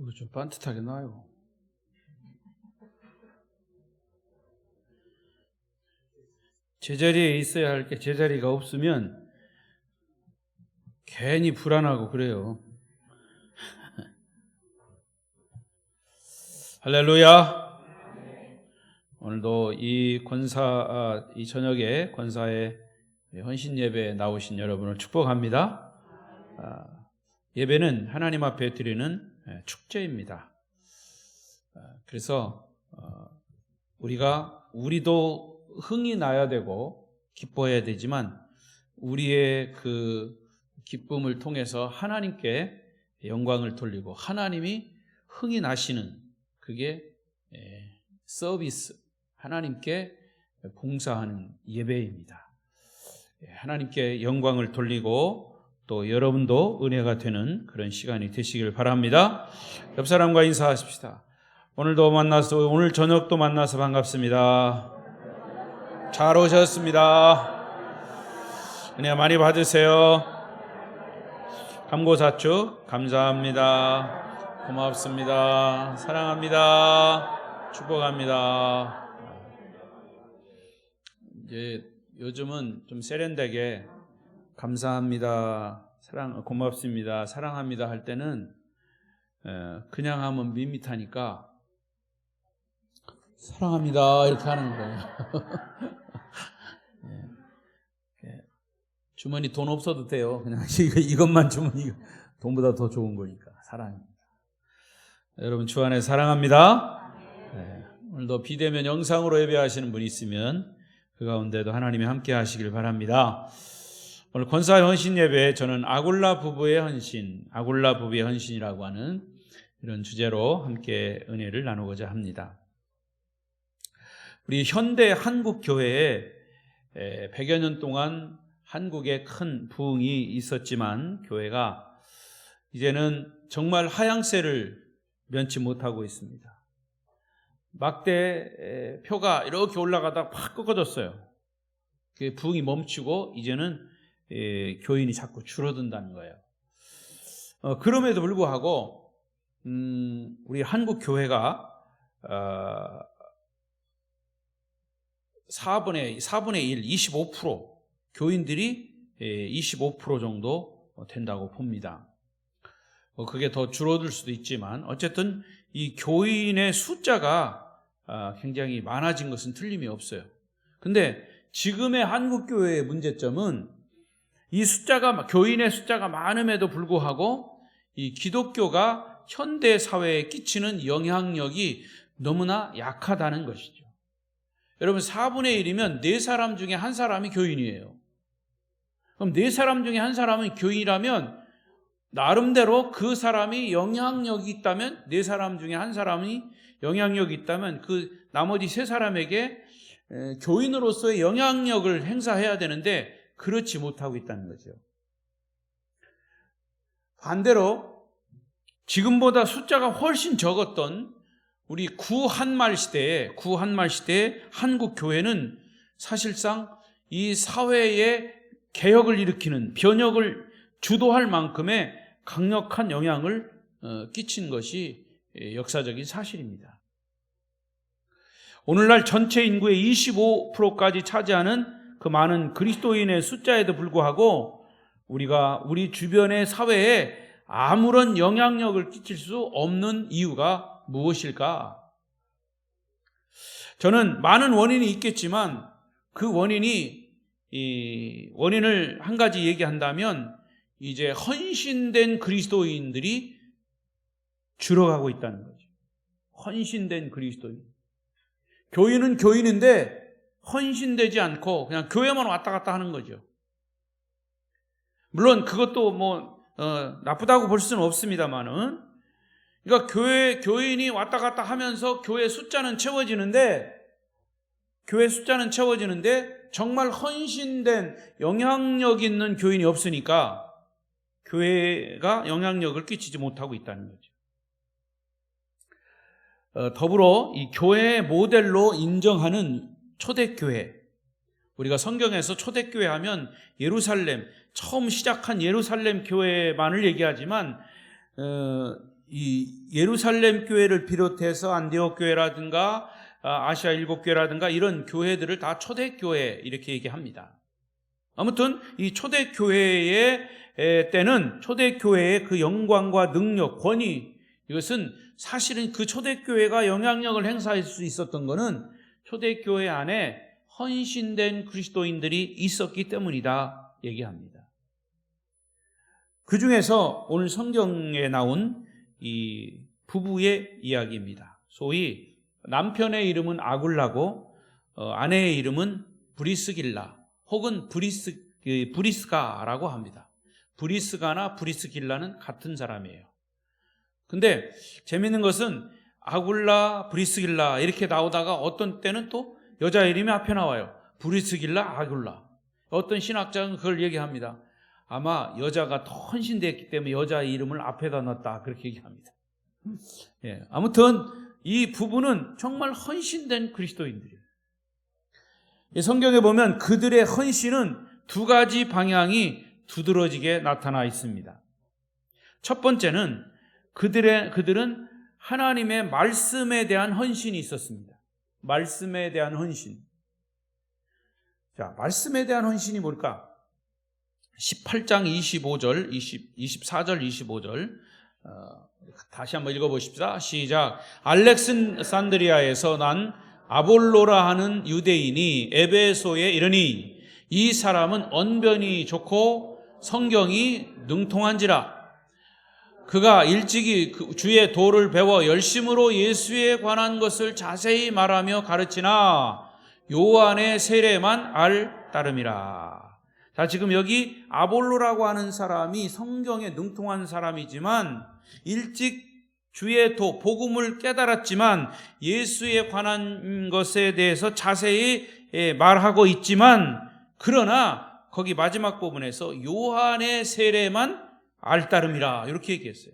그거 좀 반듯하게 놔요. 제자리에 있어야 할 게 제자리가 없으면 괜히 불안하고 그래요. 할렐루야. 오늘도 이 저녁에 권사의 헌신 예배에 나오신 여러분을 축복합니다. 예배는 하나님 앞에 드리는 축제입니다. 그래서 우리도 흥이 나야 되고 기뻐해야 되지만 우리의 그 기쁨을 통해서 하나님께 영광을 돌리고 하나님이 흥이 나시는 그게 서비스, 하나님께 봉사하는 예배입니다. 하나님께 영광을 돌리고 또 여러분도 은혜가 되는 그런 시간이 되시길 바랍니다. 옆 사람과 인사하십시다. 오늘 저녁도 만나서 반갑습니다. 잘 오셨습니다. 은혜 많이 받으세요. 감고사축 감사합니다. 고맙습니다. 사랑합니다. 축복합니다. 이제 요즘은 좀 세련되게 감사합니다. 고맙습니다. 사랑합니다 할 때는 그냥 하면 밋밋하니까 사랑합니다 이렇게 하는 거예요. 주머니 돈 없어도 돼요. 그냥 이것만 주면 돈보다 더 좋은 거니까 사랑합니다. 여러분 주 안에 사랑합니다. 오늘도 비대면 영상으로 예배하시는 분이 있으면 그 가운데도 하나님이 함께 하시길 바랍니다. 오늘 권사의 헌신 예배에 저는 아굴라 부부의 헌신이라고 하는 이런 주제로 함께 은혜를 나누고자 합니다. 우리 현대 한국 교회에 100여 년 동안 한국에 큰 부흥이 있었지만 교회가 이제는 정말 하향세를 면치 못하고 있습니다. 막대 표가 이렇게 올라가다가 팍 꺾어졌어요. 부흥이 멈추고 이제는 교인이 자꾸 줄어든다는 거예요. 그럼에도 불구하고 우리 한국 교회가 4분의 1, 25% 교인들이 25% 정도 된다고 봅니다. 그게 더 줄어들 수도 있지만 어쨌든 이 교인의 숫자가 굉장히 많아진 것은 틀림이 없어요. 근데 지금의 한국 교회의 문제점은 이 교인의 숫자가 많음에도 불구하고 이 기독교가 현대 사회에 끼치는 영향력이 너무나 약하다는 것이죠. 여러분 4분의 1이면 4사람 중에 1사람이 교인이에요. 그럼 4사람 중에 1사람은 교인이라면 나름대로 그 사람이 영향력이 있다면 4사람 중에 1사람이 영향력이 있다면 그 나머지 3사람에게 교인으로서의 영향력을 행사해야 되는데 그렇지 못하고 있다는 거죠. 반대로 지금보다 숫자가 훨씬 적었던 우리 구한말 시대에 한국 교회는 사실상 이 사회에 개혁을 일으키는 변혁을 주도할 만큼의 강력한 영향을 끼친 것이 역사적인 사실입니다. 오늘날 전체 인구의 25%까지 차지하는 그 많은 그리스도인의 숫자에도 불구하고 우리가 우리 주변의 사회에 아무런 영향력을 끼칠 수 없는 이유가 무엇일까? 저는 많은 원인이 있겠지만 그 원인을 한 가지 얘기한다면 이제 헌신된 그리스도인들이 줄어가고 있다는 거죠. 헌신된 그리스도인. 교인은 교인인데 헌신되지 않고 그냥 교회만 왔다 갔다 하는 거죠. 물론 그것도 나쁘다고 볼 수는 없습니다만은, 그러니까 교인이 왔다 갔다 하면서 교회 숫자는 채워지는데 정말 헌신된 영향력 있는 교인이 없으니까 교회가 영향력을 끼치지 못하고 있다는 거죠. 더불어 이 교회의 모델로 인정하는 초대교회, 우리가 성경에서 초대교회 하면 예루살렘, 처음 시작한 예루살렘 교회만을 얘기하지만 이 예루살렘 교회를 비롯해서 안디옥 교회라든가 아시아 일곱 교회라든가 이런 교회들을 다 초대교회 이렇게 얘기합니다. 아무튼 이 초대교회의 때는 초대교회의 그 영광과 능력, 권위, 이것은 사실은 그 초대교회가 영향력을 행사할 수 있었던 것은 초대교회 안에 헌신된 그리스도인들이 있었기 때문이다 얘기합니다. 그 중에서 오늘 성경에 나온 이 부부의 이야기입니다. 소위 남편의 이름은 아굴라고 아내의 이름은 브리스길라 혹은 브리스가라고 합니다. 브리스가나 브리스길라는 같은 사람이에요. 근데 재밌는 것은 아굴라, 브리스길라 이렇게 나오다가 어떤 때는 또 여자 이름이 앞에 나와요. 브리스길라, 아굴라. 어떤 신학자는 그걸 얘기합니다. 아마 여자가 더 헌신됐기 때문에 여자 이름을 앞에다 넣었다 그렇게 얘기합니다. 예, 아무튼 이 부부는 정말 헌신된 그리스도인들이에요. 성경에 보면 그들의 헌신은 두 가지 방향이 두드러지게 나타나 있습니다. 첫 번째는 그들은 하나님의 말씀에 대한 헌신이 있었습니다. 말씀에 대한 헌신. 자, 말씀에 대한 헌신이 뭘까? 18장 25절, 24절, 25절 다시 한번 읽어보십시다. 시작. 알렉산드리아에서 난 아볼로라 하는 유대인이 에베소에 이르니 이 사람은 언변이 좋고 성경이 능통한지라. 그가 일찍이 주의 도를 배워 열심으로 예수에 관한 것을 자세히 말하며 가르치나 요한의 세례만 알 따름이라. 자, 지금 여기 아볼로라고 하는 사람이 성경에 능통한 사람이지만 일찍 주의 도, 복음을 깨달았지만 예수에 관한 것에 대해서 자세히 말하고 있지만 그러나 거기 마지막 부분에서 요한의 세례만 알 따름이라 이렇게 얘기했어요.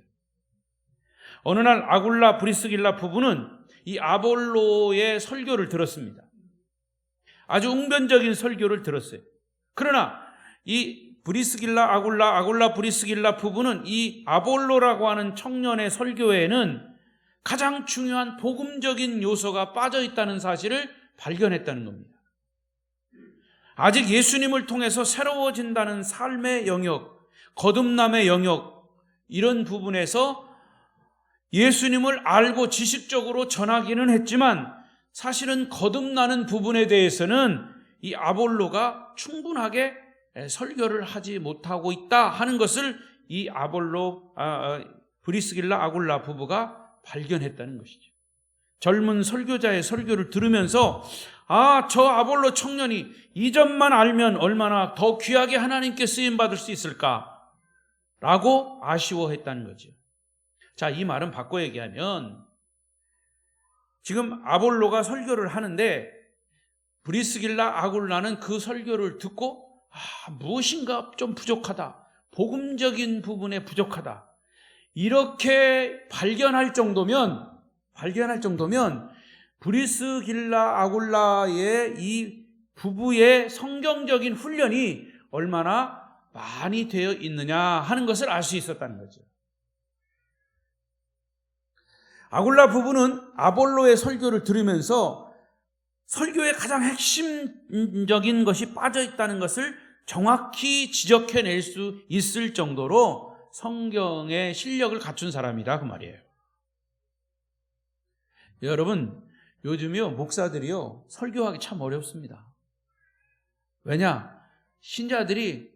어느 날 아굴라 브리스길라 부부는 이 아볼로의 설교를 들었습니다. 아주 웅변적인 설교를 들었어요. 그러나 이 브리스길라 아굴라 브리스길라 부부는 이 아볼로라고 하는 청년의 설교에는 가장 중요한 복음적인 요소가 빠져 있다는 사실을 발견했다는 겁니다. 아직 예수님을 통해서 새로워진다는 삶의 영역, 거듭남의 영역, 이런 부분에서 예수님을 알고 지식적으로 전하기는 했지만 사실은 거듭나는 부분에 대해서는 이 아볼로가 충분하게 설교를 하지 못하고 있다 하는 것을 이 브리스길라 아굴라 부부가 발견했다는 것이죠. 젊은 설교자의 설교를 들으면서 저 아볼로 청년이 이 점만 알면 얼마나 더 귀하게 하나님께 쓰임받을 수 있을까 라고 아쉬워했다는 거죠. 자, 이 말은 바꿔 얘기하면 지금 아볼로가 설교를 하는데 브리스길라 아굴라는 그 설교를 듣고 무엇인가 좀 부족하다, 복음적인 부분에 부족하다 이렇게 발견할 정도면 브리스길라 아굴라의 이 부부의 성경적인 훈련이 얼마나 많이 되어 있느냐 하는 것을 알 수 있었다는 거죠. 아굴라 부부는 아볼로의 설교를 들으면서 설교의 가장 핵심적인 것이 빠져 있다는 것을 정확히 지적해낼 수 있을 정도로 성경의 실력을 갖춘 사람이다 그 말이에요. 여러분, 요즘요 목사들이요 설교하기 참 어렵습니다. 왜냐? 신자들이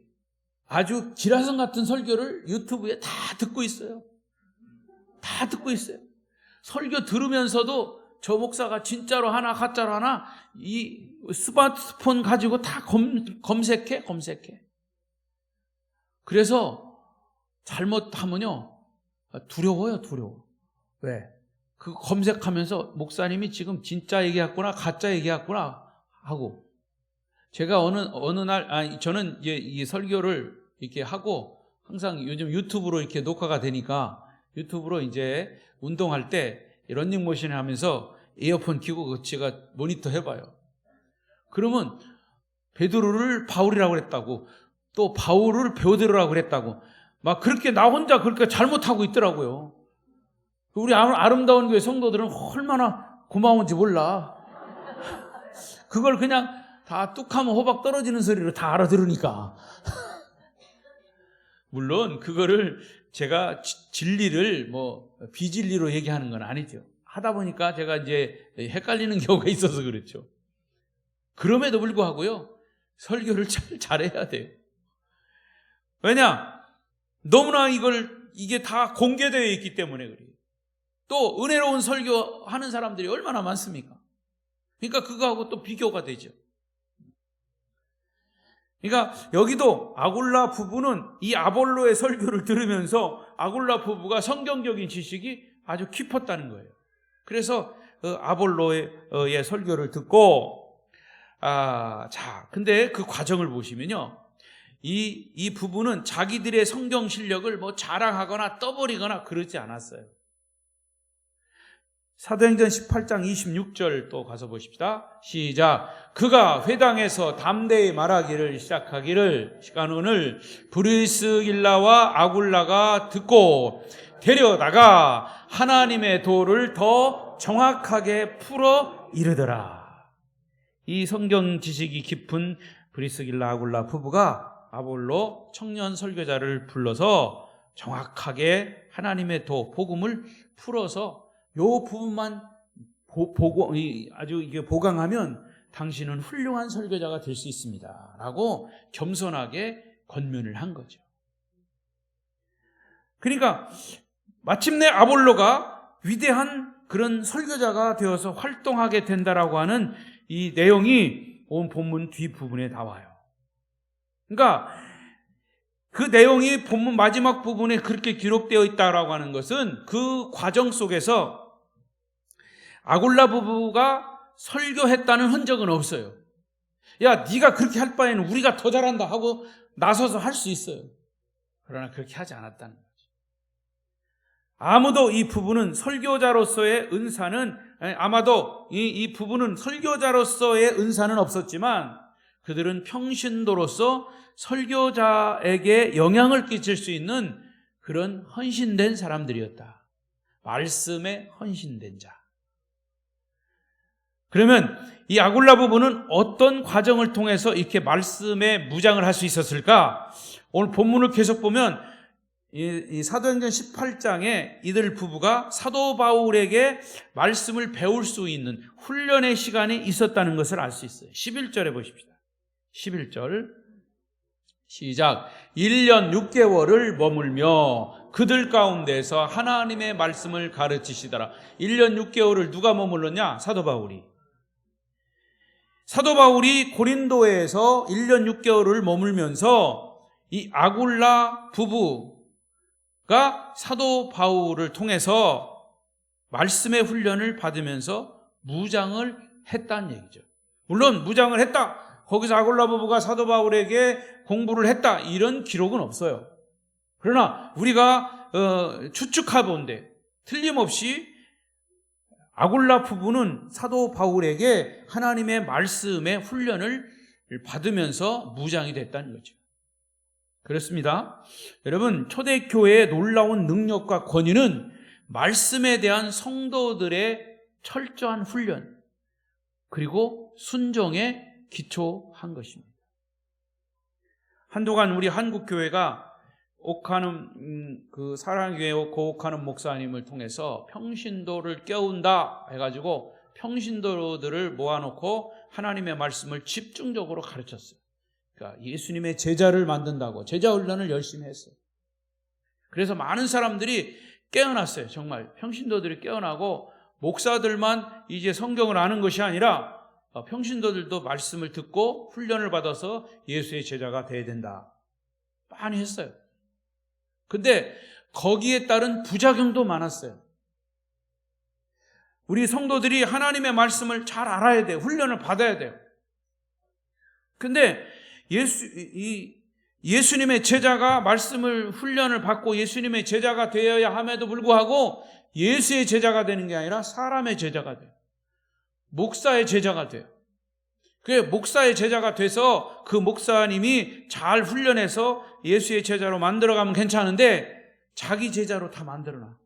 아주 지라성 같은 설교를 유튜브에 다 듣고 있어요. 다 듣고 있어요. 설교 들으면서도 저 목사가 진짜로 하나 가짜로 하나 이 스마트폰 가지고 다 검색해. 그래서 잘못하면요 두려워요. 왜? 그 검색하면서 목사님이 지금 진짜 얘기했구나 가짜 얘기했구나 하고, 제가 어느 날 저는 이 설교를 이렇게 하고 항상 요즘 유튜브로 이렇게 녹화가 되니까 유튜브로 이제 운동할 때 러닝머신 하면서 이어폰 끼고 제가 모니터 해봐요. 그러면 베드로를 바울이라고 그랬다고, 또 바울을 베드로라고 그랬다고 막 그렇게 나 혼자 그렇게 잘못하고 있더라고요. 우리 아름다운 교회 성도들은 얼마나 고마운지 몰라. 그걸 그냥 다 뚝하면 호박 떨어지는 소리로 다 알아들으니까. 물론 그거를 제가 진리를 비진리로 얘기하는 건 아니죠. 하다 보니까 제가 이제 헷갈리는 경우가 있어서 그렇죠. 그럼에도 불구하고요, 설교를 잘해야 돼요. 왜냐? 너무나 이게 다 공개되어 있기 때문에 그래요. 또 은혜로운 설교하는 사람들이 얼마나 많습니까? 그러니까 그거하고 또 비교가 되죠. 그러니까 여기도 아굴라 부부는 이 아볼로의 설교를 들으면서 아굴라 부부가 성경적인 지식이 아주 깊었다는 거예요. 그래서 아볼로의 설교를 듣고 근데 그 과정을 보시면요, 이 부부는 자기들의 성경 실력을 자랑하거나 떠버리거나 그러지 않았어요. 사도행전 18장 26절 또 가서 보십시다. 시작. 그가 회당에서 담대히 말하기를 시작하기를 시간원을 브리스길라와 아굴라가 듣고 데려다가 하나님의 도를 더 정확하게 풀어 이르더라. 이 성경 지식이 깊은 브리스길라 아굴라 부부가 아볼로 청년 설교자를 불러서 정확하게 하나님의 도 복음을 풀어서 요 부분만 아주 이게 보강하면 당신은 훌륭한 설교자가 될 수 있습니다 라고 겸손하게 권면을 한 거죠. 그러니까 마침내 아볼로가 위대한 그런 설교자가 되어서 활동하게 된다라고 하는 이 내용이 온 본문 뒷부분에 나와요. 그러니까 그 내용이 본문 마지막 부분에 그렇게 기록되어 있다라고 하는 것은 그 과정 속에서 아굴라 부부가 설교했다는 흔적은 없어요. 야, 네가 그렇게 할 바에는 우리가 더 잘한다 하고 나서서 할 수 있어요. 그러나 그렇게 하지 않았다는 거죠. 아무도 이 부부는 설교자로서의 은사는 아마도 이 부부는 설교자로서의 은사는 없었지만 그들은 평신도로서 설교자에게 영향을 끼칠 수 있는 그런 헌신된 사람들이었다. 말씀에 헌신된 자. 그러면 이 아굴라 부부는 어떤 과정을 통해서 이렇게 말씀에 무장을 할 수 있었을까? 오늘 본문을 계속 보면 이 사도행전 18장에 이들 부부가 사도 바울에게 말씀을 배울 수 있는 훈련의 시간이 있었다는 것을 알 수 있어요. 11절에 보십시다. 11절 시작. 1년 6개월을 머물며 그들 가운데서 하나님의 말씀을 가르치시더라. 1년 6개월을 누가 머물렀냐? 사도 바울이. 사도 바울이 고린도에서 1년 6개월을 머물면서 이 아굴라 부부가 사도 바울을 통해서 말씀의 훈련을 받으면서 무장을 했다는 얘기죠. 물론 무장을 했다, 거기서 아굴라 부부가 사도 바울에게 공부를 했다, 이런 기록은 없어요. 그러나 우리가 추측하본데 틀림없이 아굴라 부부는 사도 바울에게 하나님의 말씀의 훈련을 받으면서 무장이 됐다는 거죠. 그렇습니다. 여러분, 초대교회의 놀라운 능력과 권위는 말씀에 대한 성도들의 철저한 훈련 그리고 순종에 기초한 것입니다. 한동안 우리 한국교회가 사랑교회 고옥하는 목사님을 통해서 평신도를 깨운다 해가지고 평신도들을 모아놓고 하나님의 말씀을 집중적으로 가르쳤어요. 그러니까 예수님의 제자를 만든다고 제자 훈련을 열심히 했어요. 그래서 많은 사람들이 깨어났어요. 정말 평신도들이 깨어나고 목사들만 이제 성경을 아는 것이 아니라 평신도들도 말씀을 듣고 훈련을 받아서 예수의 제자가 돼야 된다, 많이 했어요. 근데 거기에 따른 부작용도 많았어요. 우리 성도들이 하나님의 말씀을 잘 알아야 돼요. 훈련을 받아야 돼요. 근데 예수님의 제자가 말씀을 훈련을 받고 예수님의 제자가 되어야 함에도 불구하고 예수의 제자가 되는 게 아니라 사람의 제자가 돼요. 목사의 제자가 돼요. 그 목사의 제자가 돼서 그 목사님이 잘 훈련해서 예수의 제자로 만들어가면 괜찮은데 자기 제자로 다 만들어놔.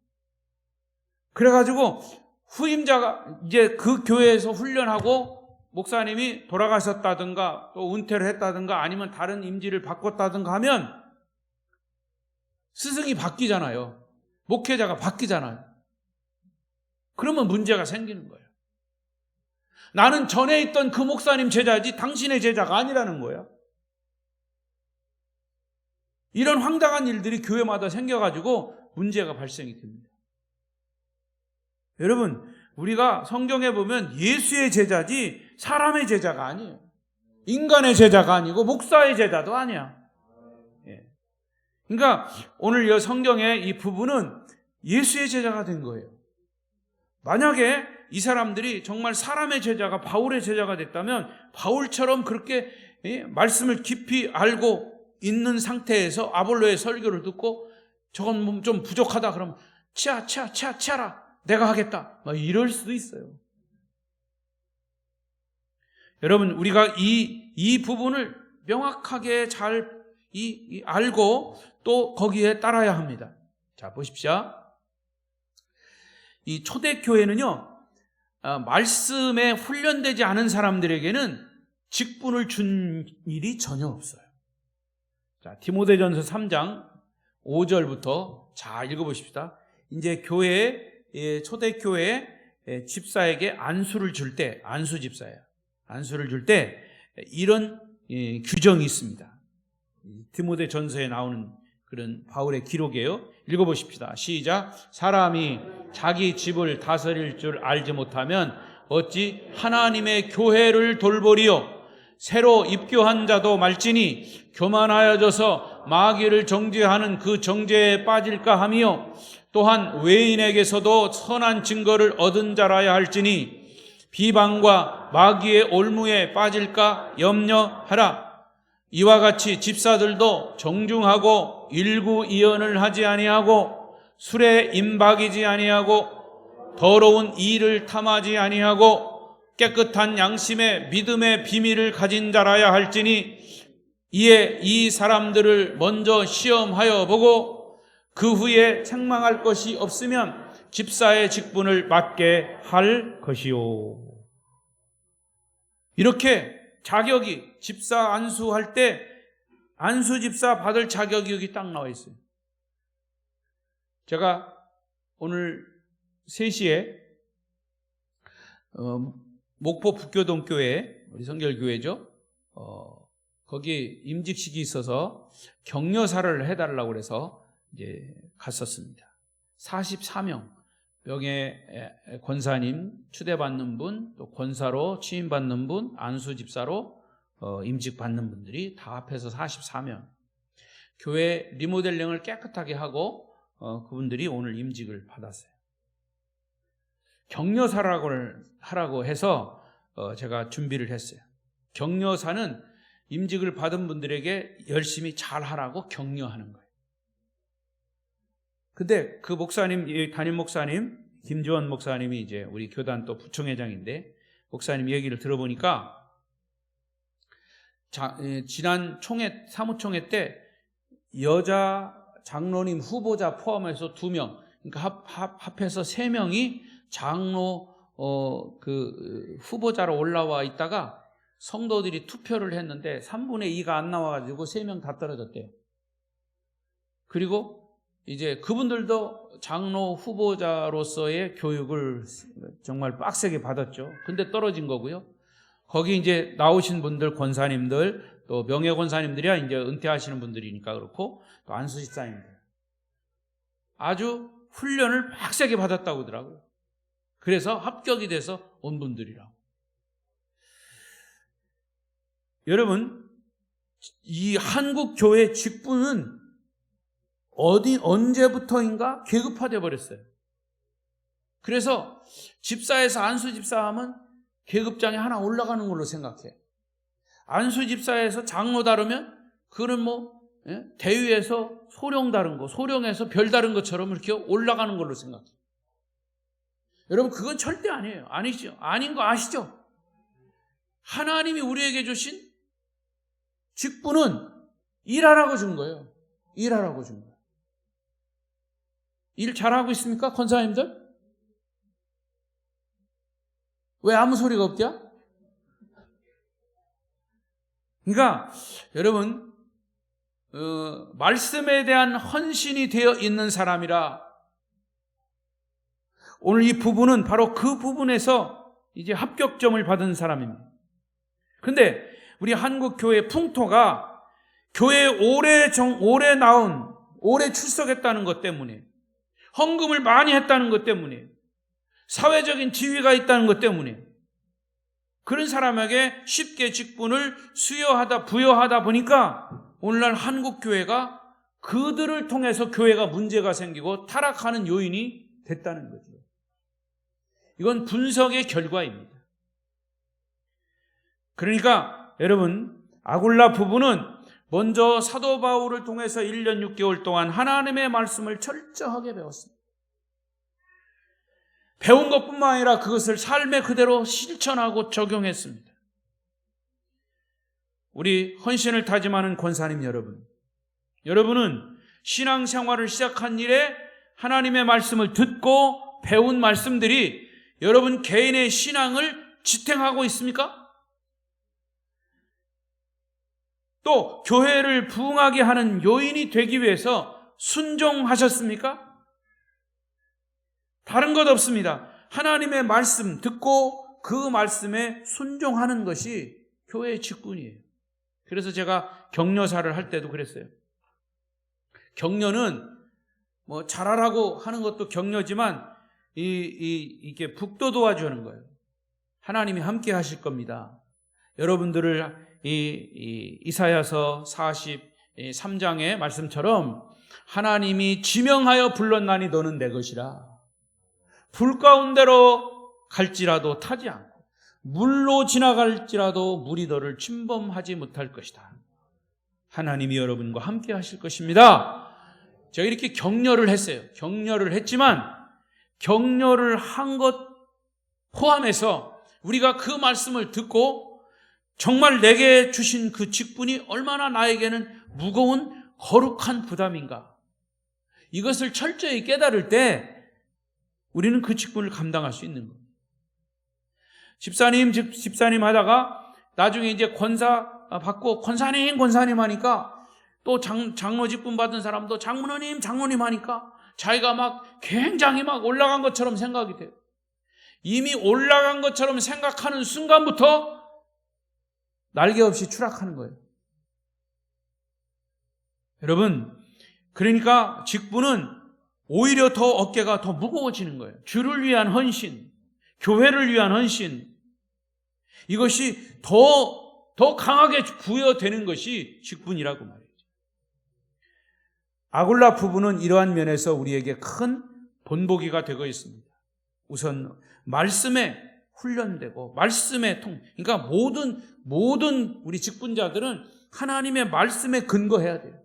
그래가지고 후임자가 이제 그 교회에서 훈련하고 목사님이 돌아가셨다든가 또 은퇴를 했다든가 아니면 다른 임지를 바꿨다든가 하면 스승이 바뀌잖아요. 목회자가 바뀌잖아요. 그러면 문제가 생기는 거예요. 나는 전에 있던 그 목사님 제자지 당신의 제자가 아니라는 거예요. 이런 황당한 일들이 교회마다 생겨가지고 문제가 발생이 됩니다. 여러분, 우리가 성경에 보면 예수의 제자지 사람의 제자가 아니에요. 인간의 제자가 아니고 목사의 제자도 아니야. 그러니까 오늘 이 성경의 이 부분은 예수의 제자가 된 거예요. 만약에 이 사람들이 정말 사람의 제자가 바울의 제자가 됐다면 바울처럼 그렇게 말씀을 깊이 알고 있는 상태에서 아볼로의 설교를 듣고 저건 좀 부족하다 그러면 치아라 내가 하겠다 막 이럴 수도 있어요. 여러분, 우리가 이 부분을 명확하게 잘 알고 또 거기에 따라야 합니다. 자, 보십시오. 이 초대교회는요, 말씀에 훈련되지 않은 사람들에게는 직분을 준 일이 전혀 없어요. 자, 디모데전서 3장 5절부터 잘 읽어보십시다. 이제 초대교회 집사에게 안수를 줄 때, 안수 집사예요. 안수를 줄 때 이런 규정이 있습니다. 디모데전서에 나오는 그런 바울의 기록이에요. 읽어보십시다. 시작. 사람이 자기 집을 다스릴 줄 알지 못하면 어찌 하나님의 교회를 돌보리요. 새로 입교한 자도 말지니 교만하여져서 마귀를 정죄하는 그 정죄에 빠질까 하며 또한 외인에게서도 선한 증거를 얻은 자라야 할지니 비방과 마귀의 올무에 빠질까 염려하라. 이와 같이 집사들도 정중하고 일구이연을 하지 아니하고 술에 임박이지 아니하고 더러운 일을 탐하지 아니하고 깨끗한 양심의 믿음의 비밀을 가진 자라야 할지니 이에 이 사람들을 먼저 시험하여 보고 그 후에 책망할 것이 없으면 집사의 직분을 맡게 할 것이요. 이렇게 자격이 집사 안수할 때 안수 집사 받을 자격이 여기 딱 나와 있어요. 제가 오늘 3시에 목포 북교동교회 우리 성결교회죠. 거기 임직식이 있어서 격려사를 해달라고 그래서 이제 갔었습니다. 44명 명예 권사님 추대받는 분, 또 권사로 취임받는 분, 안수 집사로 임직받는 분들이 다 합해서 44명. 교회 리모델링을 깨끗하게 하고 그분들이 오늘 임직을 받았어요. 격려사라고 하라고 해서 제가 준비를 했어요. 격려사는 임직을 받은 분들에게 열심히 잘하라고 격려하는 거예요. 근데 그 목사님, 담임 목사님, 김주원 목사님이 이제 우리 교단 또 부총회장인데 목사님 얘기를 들어보니까 지난 사무총회 때 여자 장로님 후보자 포함해서 2명, 그러니까 합해서 3명이 장로 후보자로 올라와 있다가 성도들이 투표를 했는데 3분의 2가 안 나와가지고 3명 다 떨어졌대요. 그리고 이제 그분들도 장로 후보자로서의 교육을 정말 빡세게 받았죠. 근데 떨어진 거고요. 거기 이제 나오신 분들, 권사님들, 또 명예 권사님들이야 이제 은퇴하시는 분들이니까 그렇고, 또 안수 집사님들. 아주 훈련을 빡세게 받았다고 하더라고요. 그래서 합격이 돼서 온 분들이라고. 여러분, 이 한국 교회 직분은 언제부터인가 계급화되어 버렸어요. 그래서 집사에서 안수 집사하면 계급장에 하나 올라가는 걸로 생각해. 안수 집사에서 장로 다르면 그는 대위에서 소령 다른 거, 소령에서 별 다른 것처럼 이렇게 올라가는 걸로 생각해. 여러분, 그건 절대 아니에요. 아니죠. 아닌 거 아시죠? 하나님이 우리에게 주신 직분은 일하라고 준 거예요. 일하라고 준 거예요. 일 잘하고 있습니까? 권사님들? 왜 아무 소리가 없냐? 그러니까 여러분 말씀에 대한 헌신이 되어 있는 사람이라 오늘 이 부분은 바로 그 부분에서 이제 합격점을 받은 사람입니다. 그런데 우리 한국 교회 풍토가 교회에 오래 나온, 오래 출석했다는 것 때문에, 헌금을 많이 했다는 것 때문에, 사회적인 지위가 있다는 것 때문에 그런 사람에게 쉽게 직분을 부여하다 보니까 오늘날 한국 교회가 그들을 통해서 교회가 문제가 생기고 타락하는 요인이 됐다는 거죠. 이건 분석의 결과입니다. 그러니까 여러분, 아굴라 부부는 먼저 사도 바울을 통해서 1년 6개월 동안 하나님의 말씀을 철저하게 배웠습니다. 배운 것뿐만 아니라 그것을 삶에 그대로 실천하고 적용했습니다. 우리 헌신을 다짐하는 권사님 여러분은 신앙생활을 시작한 이래 하나님의 말씀을 듣고 배운 말씀들이 여러분 개인의 신앙을 지탱하고 있습니까? 또 교회를 부흥하게 하는 요인이 되기 위해서 순종하셨습니까? 다른 것 없습니다. 하나님의 말씀 듣고 그 말씀에 순종하는 것이 교회의 직분이에요. 그래서 제가 격려사를 할 때도 그랬어요. 격려는 뭐 잘하라고 하는 것도 격려지만 이게 북도 도와주는 거예요. 하나님이 함께 하실 겁니다. 여러분들을 이사야서 43장의 말씀처럼 하나님이 지명하여 불렀나니 너는 내 것이라. 불 가운데로 갈지라도 타지 않고 물로 지나갈지라도 물이 너를 침범하지 못할 것이다. 하나님이 여러분과 함께 하실 것입니다. 제가 이렇게 격려를 했어요. 격려를 했지만 격려를 한 것 포함해서 우리가 그 말씀을 듣고 정말 내게 주신 그 직분이 얼마나 나에게는 무거운 거룩한 부담인가, 이것을 철저히 깨달을 때 우리는 그 직분을 감당할 수 있는 겁니다. 집사님 하다가 나중에 이제 권사 받고 권사님 하니까 또 장로 직분 받은 사람도 장로님 하니까 자기가 막 굉장히 막 올라간 것처럼 생각이 돼요. 이미 올라간 것처럼 생각하는 순간부터 날개 없이 추락하는 거예요. 여러분, 그러니까 직분은 오히려 더 어깨가 더 무거워지는 거예요. 주를 위한 헌신, 교회를 위한 헌신, 이것이 더 강하게 부여되는 것이 직분이라고 말이죠. 아굴라 부부는 이러한 면에서 우리에게 큰 본보기가 되고 있습니다. 우선 말씀에 훈련되고 말씀에 그러니까 모든 우리 직분자들은 하나님의 말씀에 근거해야 돼요.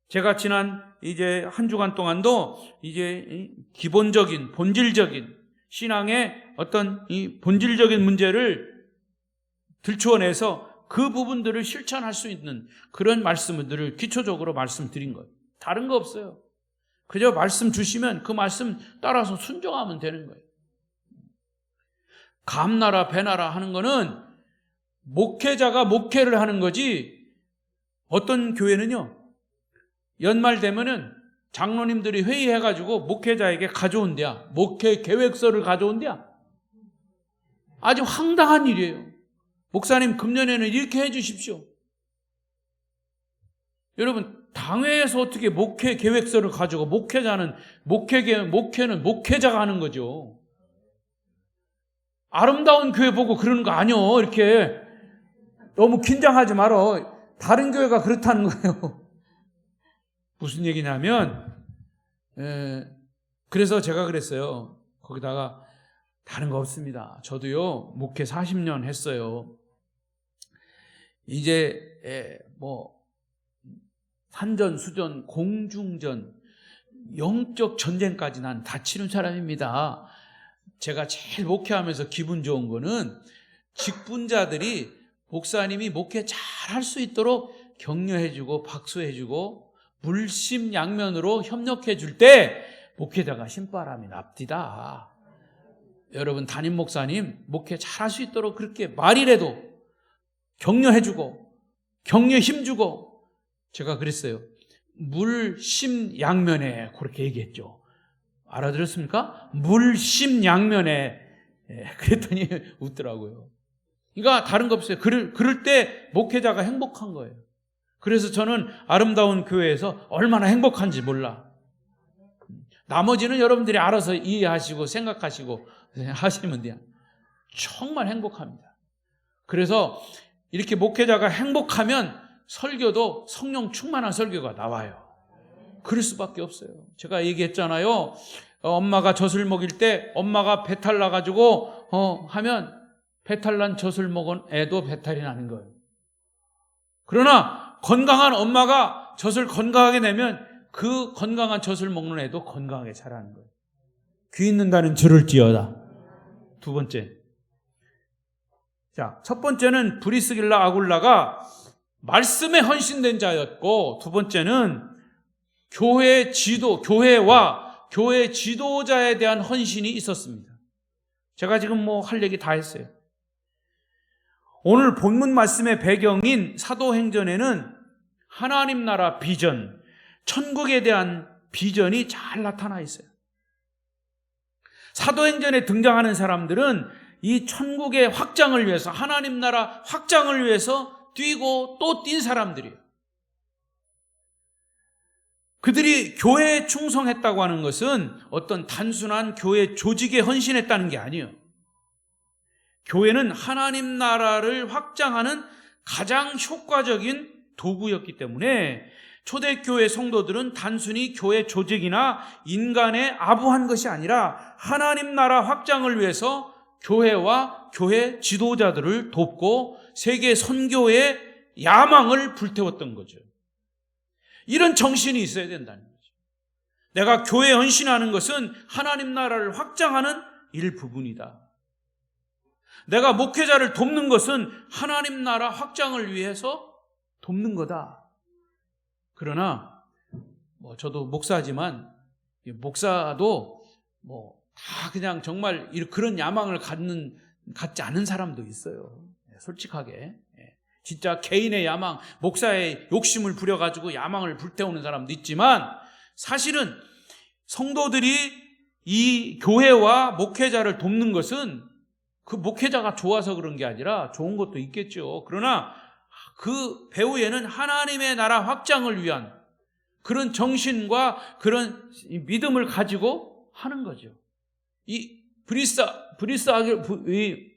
제가 지난 이제 한 주간 동안도 이제 기본적인 본질적인 신앙의 어떤 이 본질적인 문제를 들추어내서 그 부분들을 실천할 수 있는 그런 말씀들을 기초적으로 말씀드린 거예요. 다른 거 없어요. 그저 말씀 주시면 그 말씀 따라서 순종하면 되는 거예요. 감나라 배나라 하는 거는 목회자가 목회를 하는 거지, 어떤 교회는요 연말 되면은 장로님들이 회의해가지고 목회자에게 가져온대야. 목회 계획서를 가져온대야. 아주 황당한 일이에요. 목사님 금년에는 이렇게 해 주십시오. 여러분, 당회에서 어떻게 목회 계획서를 가지고 목회는 목회자가 하는 거죠. 아름다운 교회 보고 그러는 거 아니요. 이렇게 너무 긴장하지 말어. 다른 교회가 그렇다는 거예요. 무슨 얘기냐면, 그래서 제가 그랬어요. 거기다가 다른 거 없습니다. 저도요 목회 40년 했어요. 이제 뭐 산전수전 공중전 영적 전쟁까지 난 다 치른 사람입니다. 제가 제일 목회하면서 기분 좋은 거는 직분자들이 목사님이 목회 잘 할 수 있도록 격려해주고 박수해주고 물심양면으로 협력해 줄 때 목회자가 신바람이 납디다. 여러분 담임 목사님 목회 잘할 수 있도록 그렇게 말이라도 격려해주고 격려 힘주고, 제가 그랬어요. 물심양면에 그렇게 얘기했죠. 알아들었습니까? 물심양면에. 그랬더니 웃더라고요. 그러니까 다른 거 없어요. 그럴 때 목회자가 행복한 거예요. 그래서 저는 아름다운 교회에서 얼마나 행복한지 몰라. 나머지는 여러분들이 알아서 이해하시고 생각하시고 하시면 돼요. 정말 행복합니다. 그래서 이렇게 목회자가 행복하면 설교도 성령 충만한 설교가 나와요. 그럴 수밖에 없어요. 제가 얘기했잖아요. 엄마가 젖을 먹일 때 엄마가 배탈 나가지고 하면 배탈 난 젖을 먹은 애도 배탈이 나는 거예요. 그러나 건강한 엄마가 젖을 건강하게 내면 그 건강한 젖을 먹는 애도 건강하게 자라는 거예요. 귀 있는다는 들을지어다. 두 번째. 자, 첫 번째는 브리스길라 아굴라가 말씀에 헌신된 자였고, 두 번째는 교회 지도, 교회와 교회 지도자에 대한 헌신이 있었습니다. 제가 지금 할 얘기 다 했어요. 오늘 본문 말씀의 배경인 사도행전에는 하나님 나라 비전, 천국에 대한 비전이 잘 나타나 있어요. 사도행전에 등장하는 사람들은 이 천국의 확장을 위해서, 하나님 나라 확장을 위해서 뛰고 또 뛴 사람들이에요. 그들이 교회에 충성했다고 하는 것은 어떤 단순한 교회 조직에 헌신했다는 게 아니에요. 교회는 하나님 나라를 확장하는 가장 효과적인 도구였기 때문에 초대교회 성도들은 단순히 교회 조직이나 인간에 아부한 것이 아니라 하나님 나라 확장을 위해서 교회와 교회 지도자들을 돕고 세계 선교의 야망을 불태웠던 거죠. 이런 정신이 있어야 된다는 거죠. 내가 교회에 헌신하는 것은 하나님 나라를 확장하는 일부분이다. 내가 목회자를 돕는 것은 하나님 나라 확장을 위해서 돕는 거다. 그러나 저도 목사지만 목사도 다 그냥 정말 그런 야망을 갖지 않은 사람도 있어요. 솔직하게. 진짜 개인의 야망, 목사의 욕심을 부려가지고 야망을 불태우는 사람도 있지만, 사실은 성도들이 이 교회와 목회자를 돕는 것은 그 목회자가 좋아서 그런 게 아니라 좋은 것도 있겠죠. 그러나 그 배후에는 하나님의 나라 확장을 위한 그런 정신과 그런 믿음을 가지고 하는 거죠. 이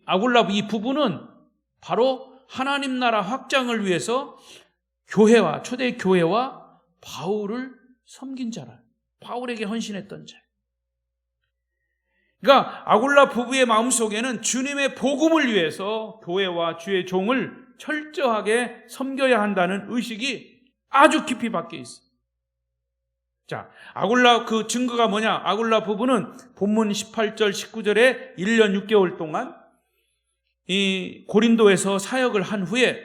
아굴라 이 부부는 바로 하나님 나라 확장을 위해서 교회와 초대 교회와 바울을 섬긴 자라. 바울에게 헌신했던 자. 그러니까 아굴라 부부의 마음속에는 주님의 복음을 위해서 교회와 주의 종을 철저하게 섬겨야 한다는 의식이 아주 깊이 박혀 있어요. 자, 아굴라 그 증거가 뭐냐? 아굴라 부부는 본문 18절 19절에 1년 6개월 동안 이 고린도에서 사역을 한 후에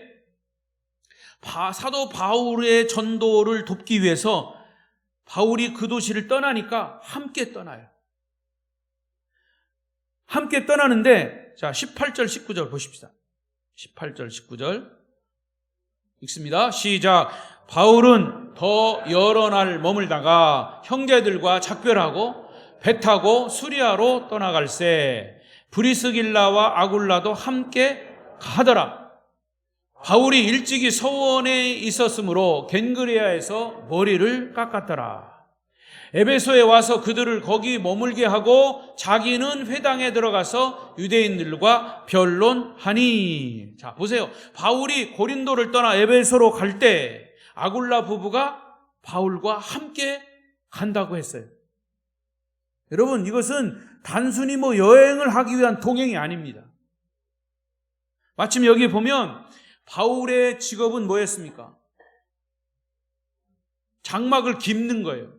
사도 바울의 전도를 돕기 위해서 바울이 그 도시를 떠나니까 함께 떠나요. 함께 떠나는데, 자, 18절 19절 보십시다. 18절 19절 읽습니다. 시작. 바울은 더 여러 날 머물다가 형제들과 작별하고 배 타고 수리아로 떠나갈새 브리스길라와 아굴라도 함께 가더라. 바울이 일찍이 서원에 있었으므로 겐그레아에서 머리를 깎았더라. 에베소에 와서 그들을 거기 머물게 하고 자기는 회당에 들어가서 유대인들과 변론하니. 자, 보세요. 바울이 고린도를 떠나 에베소로 갈 때 아굴라 부부가 바울과 함께 간다고 했어요. 여러분, 이것은 단순히 여행을 하기 위한 동행이 아닙니다. 마침 여기 보면 바울의 직업은 뭐였습니까? 장막을 깁는 거예요.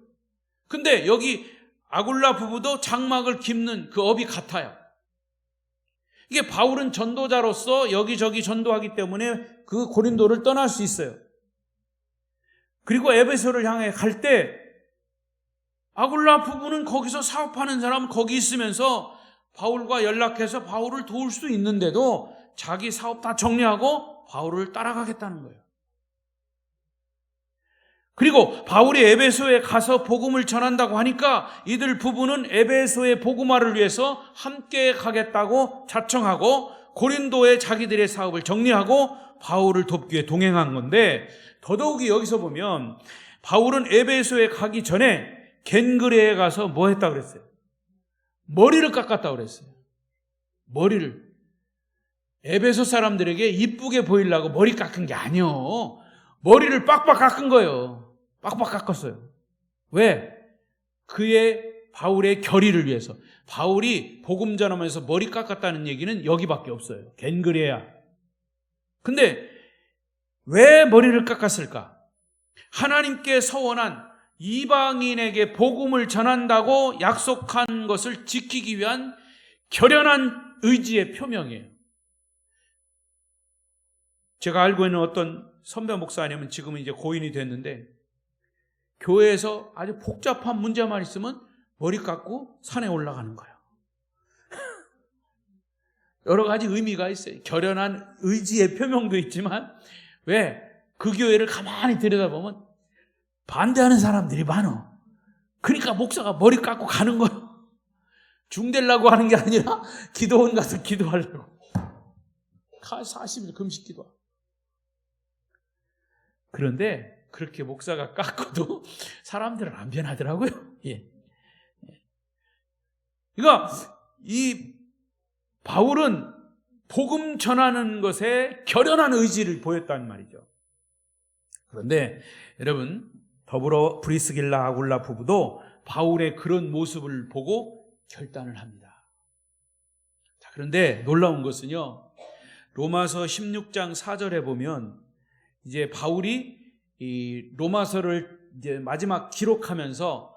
근데 여기 아굴라 부부도 장막을 깁는 그 업이 같아요. 이게 바울은 전도자로서 여기저기 전도하기 때문에 그 고린도를 떠날 수 있어요. 그리고 에베소를 향해 갈 때 아굴라 부부는 거기서 사업하는 사람 거기 있으면서 바울과 연락해서 바울을 도울 수 있는데도 자기 사업 다 정리하고 바울을 따라가겠다는 거예요. 그리고 바울이 에베소에 가서 복음을 전한다고 하니까 이들 부부는 에베소의 복음화를 위해서 함께 가겠다고 자청하고 고린도에 자기들의 사업을 정리하고 바울을 돕기 위해 동행한 건데, 더더욱이 여기서 보면 바울은 에베소에 가기 전에 겐그레에 가서 뭐 했다 그랬어요? 머리를 깎았다 그랬어요. 머리를. 에베소 사람들에게 이쁘게 보이려고 머리 깎은 게 아니요. 머리를 빡빡 깎은 거예요. 빡빡 깎았어요. 왜? 바울의 결의를 위해서. 바울이 복음 전하면서 머리 깎았다는 얘기는 여기밖에 없어요. 겐그레야. 근데 왜 머리를 깎았을까? 하나님께 서원한 이방인에게 복음을 전한다고 약속한 것을 지키기 위한 결연한 의지의 표명이에요. 제가 알고 있는 어떤 선배 목사님은 지금은 이제 고인이 됐는데, 교회에서 아주 복잡한 문제만 있으면 머리 깎고 산에 올라가는 거예요. 여러 가지 의미가 있어요. 결연한 의지의 표명도 있지만, 왜? 그 교회를 가만히 들여다보면 반대하는 사람들이 많아. 그러니까 목사가 머리 깎고 가는 거예요. 중되려고 하는 게 아니라 기도원 가서 기도하려고. 40일 금식 기도하고. 그런데 그렇게 목사가 깎고도 사람들은 안 변하더라고요. 예. 그러니까 이 바울은 복음 전하는 것에 결연한 의지를 보였단 말이죠. 그런데 여러분, 더불어 브리스길라 아굴라 부부도 바울의 그런 모습을 보고 결단을 합니다. 자, 그런데 놀라운 것은요, 로마서 16장 4절에 보면 이제 바울이 이 로마서를 이제 마지막 기록하면서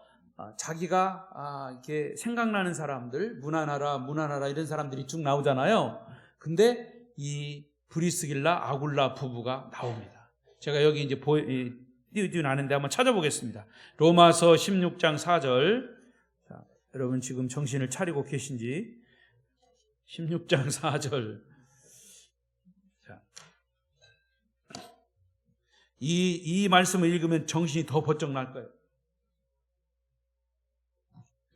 자기가 이렇게 생각나는 사람들, 무난하라 이런 사람들이 쭉 나오잖아요. 근데 이 브리스길라 아굴라 부부가 나옵니다. 제가 여기 이제 띄워나는데 한번 찾아보겠습니다. 로마서 16장 4절. 자, 여러분 지금 정신을 차리고 계신지. 16장 4절. 자, 이 말씀을 읽으면 정신이 더 번쩍 날 거예요.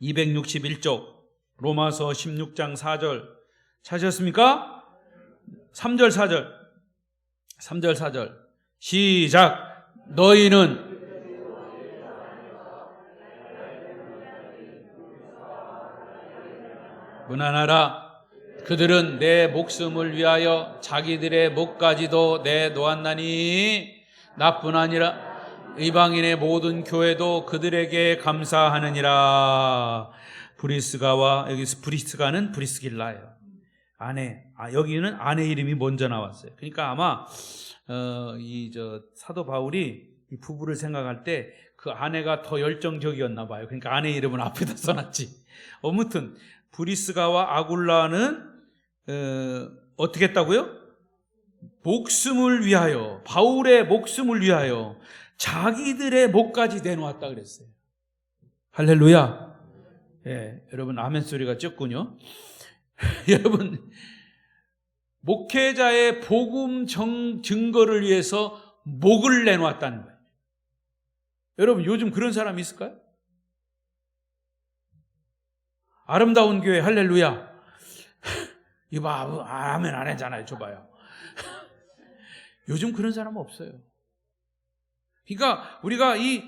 261쪽 로마서 16장 4절 찾으셨습니까? 3절 4절 시작. 너희는 무난하라. 그들은 내 목숨을 위하여 자기들의 목까지도 내놓았나니 나뿐 아니라 이방인의 모든 교회도 그들에게 감사하느니라. 브리스가와, 여기서 브리스가는 브리스길라예요. 아내. 여기는 아내 이름이 먼저 나왔어요. 그러니까 아마 사도 바울이 이 부부를 생각할 때 그 아내가 더 열정적이었나 봐요. 그러니까 아내 이름은 앞에다 써놨지. 아무튼 브리스가와 아굴라는 어떻게 했다고요? 목숨을 위하여, 바울의 목숨을 위하여 자기들의 목까지 내놓았다 그랬어요. 할렐루야. 예, 여러분 아멘 소리가 적군요. 여러분, 목회자의 복음 증거를 위해서 목을 내놓았다는 거예요. 여러분 요즘 그런 사람이 있을까요? 아름다운 교회 할렐루야. 이거 아멘 안 했잖아요. 줘봐요. 요즘 그런 사람은 없어요. 그러니까 우리가 이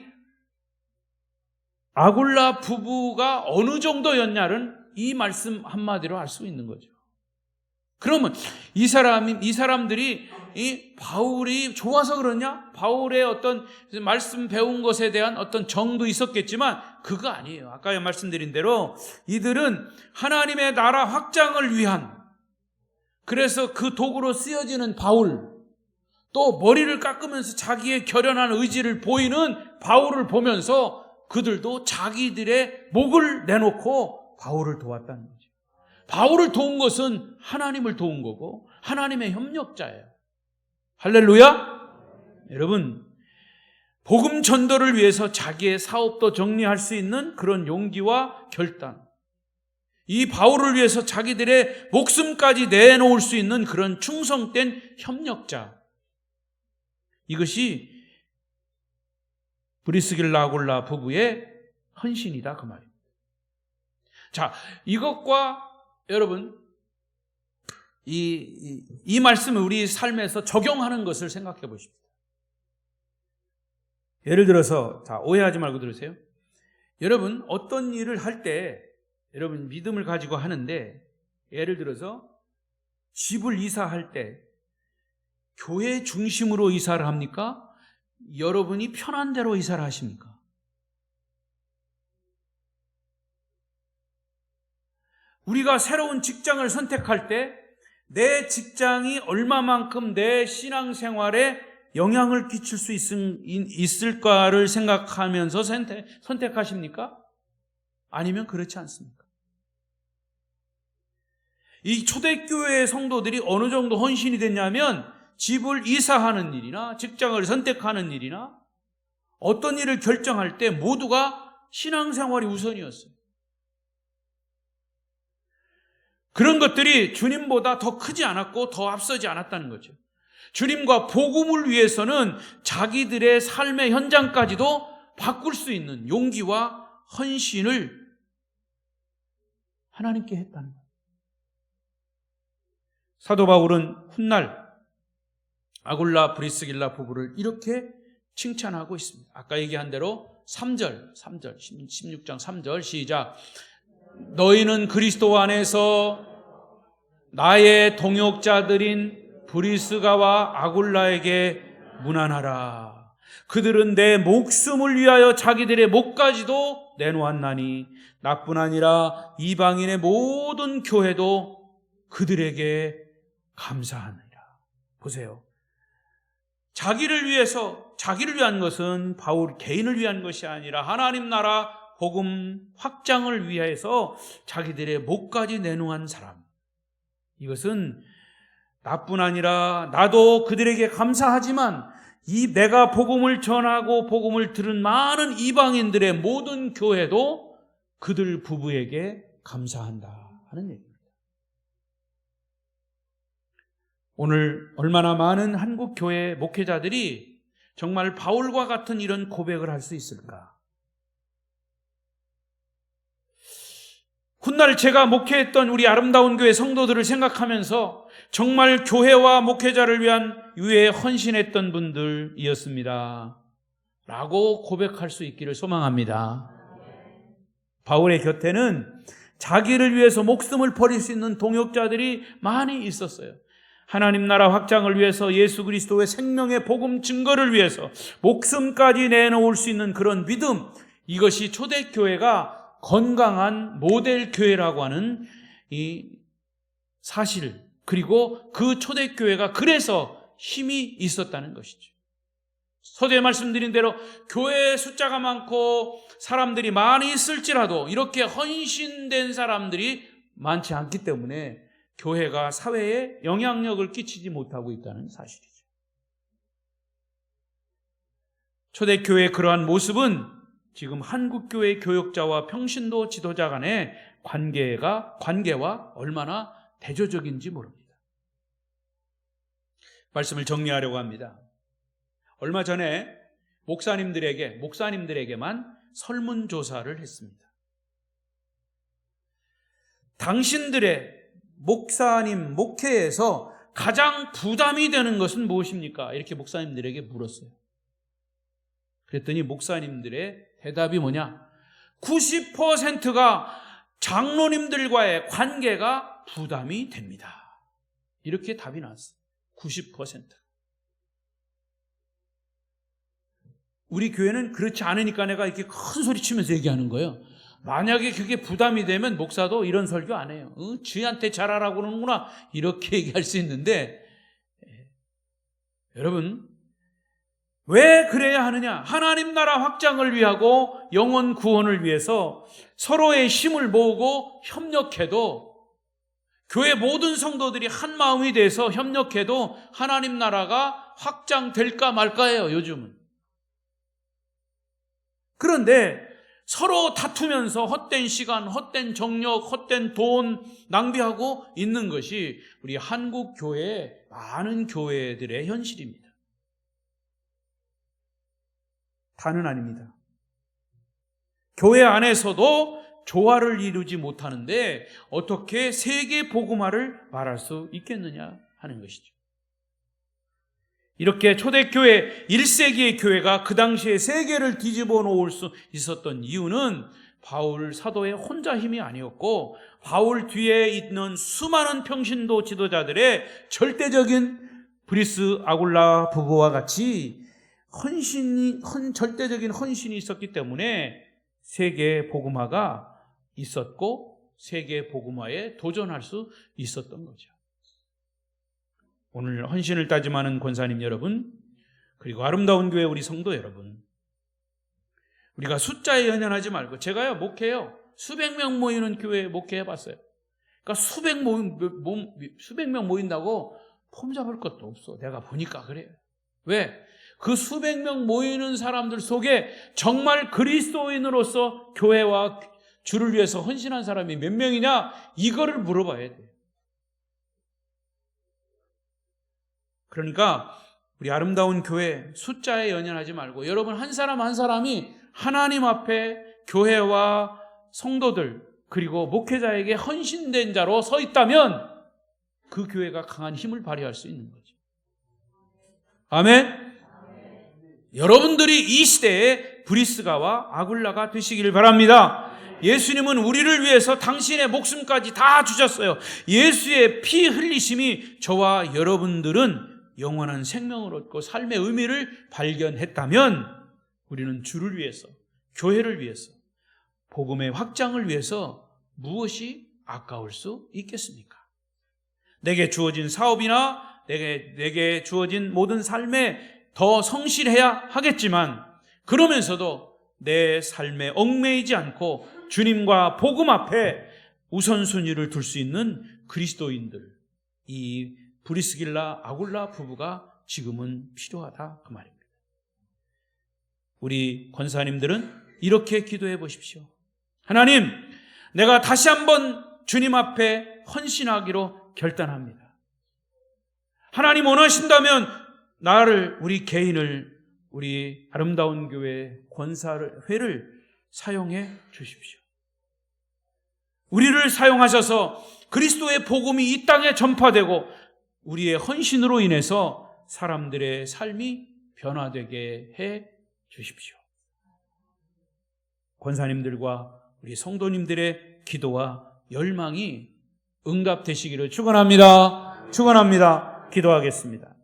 아굴라 부부가 어느 정도였냐는 이 말씀 한마디로 알 수 있는 거죠. 그러면 이 사람들이 이 바울이 좋아서 그러냐? 바울의 어떤 말씀 배운 것에 대한 어떤 정도 있었겠지만 그거 아니에요. 아까 말씀드린 대로 이들은 하나님의 나라 확장을 위한, 그래서 그 도구로 쓰여지는 바울, 또 머리를 깎으면서 자기의 결연한 의지를 보이는 바울을 보면서 그들도 자기들의 목을 내놓고 바울을 도왔다는 거죠. 바울을 도운 것은 하나님을 도운 거고 하나님의 협력자예요. 할렐루야. 여러분, 복음 전도를 위해서 자기의 사업도 정리할 수 있는 그런 용기와 결단, 이 바울을 위해서 자기들의 목숨까지 내놓을 수 있는 그런 충성된 협력자. 이것이 브리스길라 아굴라 부부의 헌신이다 그 말입니다. 자, 이것과 여러분 이 말씀을 우리 삶에서 적용하는 것을 생각해 보십시오. 예를 들어서, 자, 오해하지 말고 들으세요. 여러분, 어떤 일을 할 때 여러분 믿음을 가지고 하는데, 예를 들어서 집을 이사할 때 교회 중심으로 이사를 합니까? 여러분이 편한 대로 이사를 하십니까? 우리가 새로운 직장을 선택할 때 내 직장이 얼마만큼 내 신앙생활에 영향을 끼칠 수 있을까를 생각하면서 선택하십니까? 아니면 그렇지 않습니까? 이 초대교회의 성도들이 어느 정도 헌신이 됐냐면 집을 이사하는 일이나 직장을 선택하는 일이나 어떤 일을 결정할 때 모두가 신앙생활이 우선이었어요. 그런 것들이 주님보다 더 크지 않았고 더 앞서지 않았다는 거죠. 주님과 복음을 위해서는 자기들의 삶의 현장까지도 바꿀 수 있는 용기와 헌신을 하나님께 했다는 거예요. 사도 바울은 훗날 아굴라 브리스길라 부부를 이렇게 칭찬하고 있습니다. 아까 얘기한 대로 3절 16장 3절 시작. 너희는 그리스도 안에서 나의 동역자들인 브리스가와 아굴라에게 문안하라. 그들은 내 목숨을 위하여 자기들의 목까지도 내놓았나니 나뿐 아니라 이방인의 모든 교회도 그들에게 감사하느니라. 보세요. 자기를 위한 것은 바울 개인을 위한 것이 아니라 하나님 나라 복음 확장을 위해서 자기들의 목까지 내놓은 사람. 이것은 나뿐 아니라 나도 그들에게 감사하지만 이 내가 복음을 전하고 복음을 들은 많은 이방인들의 모든 교회도 그들 부부에게 감사한다 하는 얘기입니다. 오늘 얼마나 많은 한국 교회 목회자들이 정말 바울과 같은 이런 고백을 할 수 있을까? 훗날 제가 목회했던 우리 아름다운 교회 성도들을 생각하면서 정말 교회와 목회자를 위해 헌신했던 분들이었습니다 라고 고백할 수 있기를 소망합니다. 바울의 곁에는 자기를 위해서 목숨을 버릴 수 있는 동역자들이 많이 있었어요. 하나님 나라 확장을 위해서 예수 그리스도의 생명의 복음 증거를 위해서 목숨까지 내놓을 수 있는 그런 믿음, 이것이 초대교회가 건강한 모델 교회라고 하는 이 사실, 그리고 그 초대교회가 그래서 힘이 있었다는 것이죠. 서두에 말씀드린 대로 교회의 숫자가 많고 사람들이 많이 있을지라도 이렇게 헌신된 사람들이 많지 않기 때문에 교회가 사회에 영향력을 끼치지 못하고 있다는 사실이죠. 초대교회의 그러한 모습은 지금 한국교회 교역자와 평신도 지도자 간의 관계와 얼마나 대조적인지 모릅니다. 말씀을 정리하려고 합니다. 얼마 전에 목사님들에게만 설문조사를 했습니다. 당신들의 목회에서 가장 부담이 되는 것은 무엇입니까? 이렇게 목사님들에게 물었어요. 그랬더니 목사님들의 대답이 뭐냐? 90%가 장로님들과의 관계가 부담이 됩니다. 이렇게 답이 나왔어요. 90%. 우리 교회는 그렇지 않으니까 내가 이렇게 큰 소리 치면서 얘기하는 거예요. 만약에 그게 부담이 되면 목사도 이런 설교 안 해요. 지한테 잘하라고 그러는구나 이렇게 얘기할 수 있는데, 여러분 왜 그래야 하느냐? 하나님 나라 확장을 위하고 영혼 구원을 위해서 서로의 힘을 모으고 협력해도, 교회 모든 성도들이 한 마음이 돼서 협력해도 하나님 나라가 확장될까 말까예요, 요즘은. 그런데 서로 다투면서 헛된 시간, 헛된 정력, 헛된 돈 낭비하고 있는 것이 우리 한국 교회 많은 교회들의 현실입니다. 다는 아닙니다. 교회 안에서도 조화를 이루지 못하는데 어떻게 세계 복음화를 말할 수 있겠느냐 하는 것이죠. 이렇게 초대교회 1세기의 교회가 그 당시에 세계를 뒤집어 놓을 수 있었던 이유는 바울 사도의 혼자 힘이 아니었고 바울 뒤에 있는 수많은 평신도 지도자들의 절대적인 브리스 아굴라 부부와 같이 절대적인 헌신이 있었기 때문에 세계 복음화가 있었고 세계 복음화에 도전할 수 있었던 거죠. 오늘 헌신을 다짐하는 권사님 여러분, 그리고 아름다운 교회 우리 성도 여러분, 우리가 숫자에 연연하지 말고, 제가요 목회요 수백 명 모이는 교회에 목회해봤어요. 그러니까 수백 명 모인다고 폼 잡을 것도 없어. 내가 보니까 그래요. 왜? 그 수백 명 모이는 사람들 속에 정말 그리스도인으로서 교회와 주를 위해서 헌신한 사람이 몇 명이냐, 이거를 물어봐야 돼요. 그러니까 우리 아름다운 교회 숫자에 연연하지 말고 여러분 한 사람 한 사람이 하나님 앞에 교회와 성도들 그리고 목회자에게 헌신된 자로 서 있다면 그 교회가 강한 힘을 발휘할 수 있는 거죠. 아멘. 여러분들이 이 시대에 브리스가와 아굴라가 되시기를 바랍니다. 예수님은 우리를 위해서 당신의 목숨까지 다 주셨어요. 예수의 피 흘리심이 저와 여러분들은 영원한 생명을 얻고 삶의 의미를 발견했다면 우리는 주를 위해서, 교회를 위해서, 복음의 확장을 위해서 무엇이 아까울 수 있겠습니까? 내게 주어진 사업이나 내게 주어진 모든 삶에 더 성실해야 하겠지만 그러면서도 내 삶에 얽매이지 않고 주님과 복음 앞에 우선순위를 둘 수 있는 그리스도인들, 이 브리스길라 아굴라 부부가 지금은 필요하다 그 말입니다. 우리 권사님들은 이렇게 기도해 보십시오. 하나님, 내가 다시 한번 주님 앞에 헌신하기로 결단합니다. 하나님 원하신다면 나를, 우리 개인을, 우리 아름다운 교회 권사회를 사용해 주십시오. 우리를 사용하셔서 그리스도의 복음이 이 땅에 전파되고 우리의 헌신으로 인해서 사람들의 삶이 변화되게 해 주십시오. 권사님들과 우리 성도님들의 기도와 열망이 응답되시기를 축원합니다. 축원합니다. 기도하겠습니다.